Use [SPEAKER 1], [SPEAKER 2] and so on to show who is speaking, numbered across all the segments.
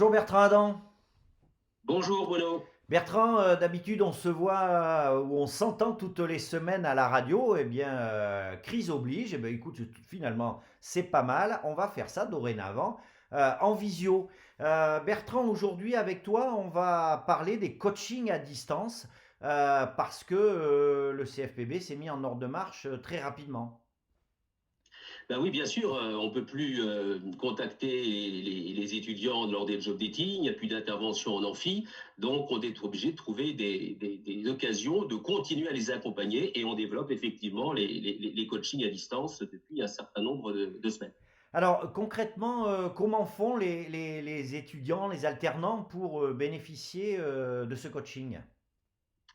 [SPEAKER 1] Bonjour Bertrand Adam.
[SPEAKER 2] Bonjour Bruno.
[SPEAKER 1] Bertrand, d'habitude on se voit ou on s'entend toutes les semaines à la radio. Eh bien, crise oblige. Eh bien, écoute, finalement, c'est pas mal. On va faire ça dorénavant en visio. Bertrand, aujourd'hui avec toi, on va parler des coachings à distance parce que le CFPB s'est mis en ordre de marche très rapidement.
[SPEAKER 2] Ben oui, bien sûr, on ne peut plus contacter les étudiants lors des job dating, il n'y a plus d'intervention en amphi, donc on est obligé de trouver des occasions de continuer à les accompagner et on développe effectivement les coachings à distance depuis un certain nombre de semaines.
[SPEAKER 1] Alors concrètement, comment font les étudiants, les alternants pour bénéficier de ce coaching?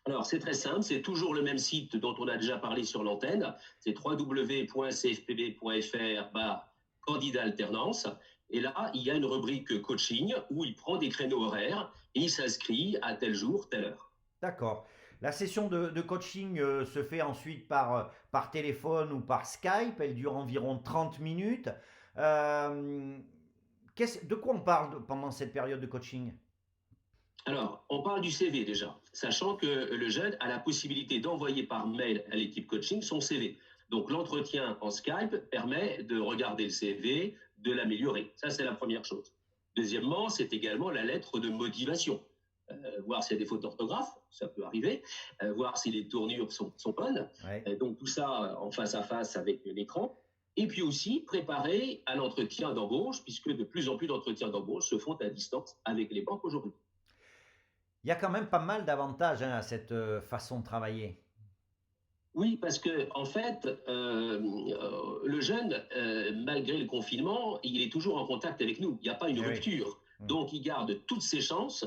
[SPEAKER 2] Alors, c'est très simple, c'est toujours le même site dont on a déjà parlé sur l'antenne, c'est www.cfpb.fr/candidat alternance. Et là, il y a une rubrique coaching où il prend des créneaux horaires et il s'inscrit à tel jour, telle heure.
[SPEAKER 1] D'accord. La session de coaching se fait ensuite par téléphone ou par Skype. Elle dure environ 30 minutes. Euh, de quoi on parle pendant cette période de coaching?
[SPEAKER 2] Alors, on parle du CV déjà, sachant que le jeune a la possibilité d'envoyer par mail à l'équipe coaching son CV. Donc, l'entretien en Skype permet de regarder le CV, de l'améliorer. Ça, c'est la première chose. Deuxièmement, c'est également la lettre de motivation. Voir s'il y a des fautes d'orthographe, ça peut arriver, voir si les tournures sont bonnes.
[SPEAKER 1] Ouais.
[SPEAKER 2] Donc, tout ça en face à face avec l'écran. Et puis aussi préparer à l'entretien d'embauche, puisque de plus en plus d'entretiens d'embauche se font à distance avec les banques aujourd'hui.
[SPEAKER 1] Il y a quand même pas mal d'avantages hein, à cette façon de travailler.
[SPEAKER 2] Oui, parce que en fait, le jeune, malgré le confinement, il est toujours en contact avec nous. Il n'y a pas une
[SPEAKER 1] Eh oui.
[SPEAKER 2] rupture.
[SPEAKER 1] Hmm.
[SPEAKER 2] Donc, il garde toutes ses chances,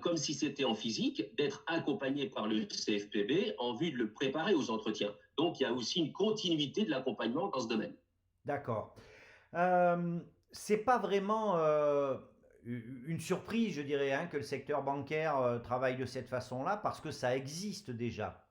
[SPEAKER 2] comme si c'était en physique, d'être accompagné par le CFPB en vue de le préparer aux entretiens. Donc, il y a aussi une continuité de l'accompagnement dans ce domaine.
[SPEAKER 1] D'accord. C'est pas vraiment une surprise, je dirais, hein, que le secteur bancaire travaille de cette façon-là parce que ça existe déjà.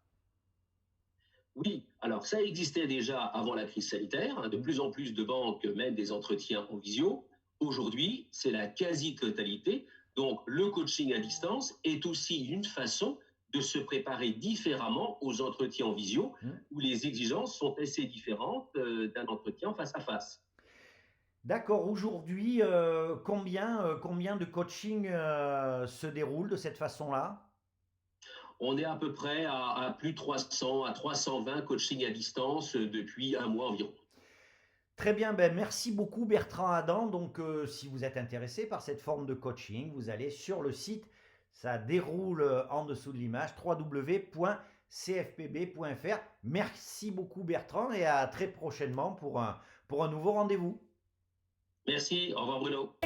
[SPEAKER 2] Oui, alors ça existait déjà avant la crise sanitaire. Hein, de
[SPEAKER 1] Hmm.
[SPEAKER 2] plus en plus de banques mènent des entretiens en visio. Aujourd'hui, c'est la quasi-totalité. Donc, le coaching à distance est aussi une façon de se préparer différemment aux entretiens en visio,
[SPEAKER 1] Hmm.
[SPEAKER 2] où les exigences sont assez différentes d'un entretien face à face.
[SPEAKER 1] D'accord. Aujourd'hui, combien de coaching se déroulent de cette façon-là?
[SPEAKER 2] On est à peu près à plus de 300 à 320 coachings à distance depuis un mois environ.
[SPEAKER 1] Très bien, ben merci beaucoup Bertrand Adam. Donc, si vous êtes intéressé par cette forme de coaching, vous allez sur le site, ça déroule en dessous de l'image, www.cfpb.fr. Merci beaucoup Bertrand et à très prochainement pour un nouveau rendez-vous.
[SPEAKER 2] Merci, au revoir Bruno.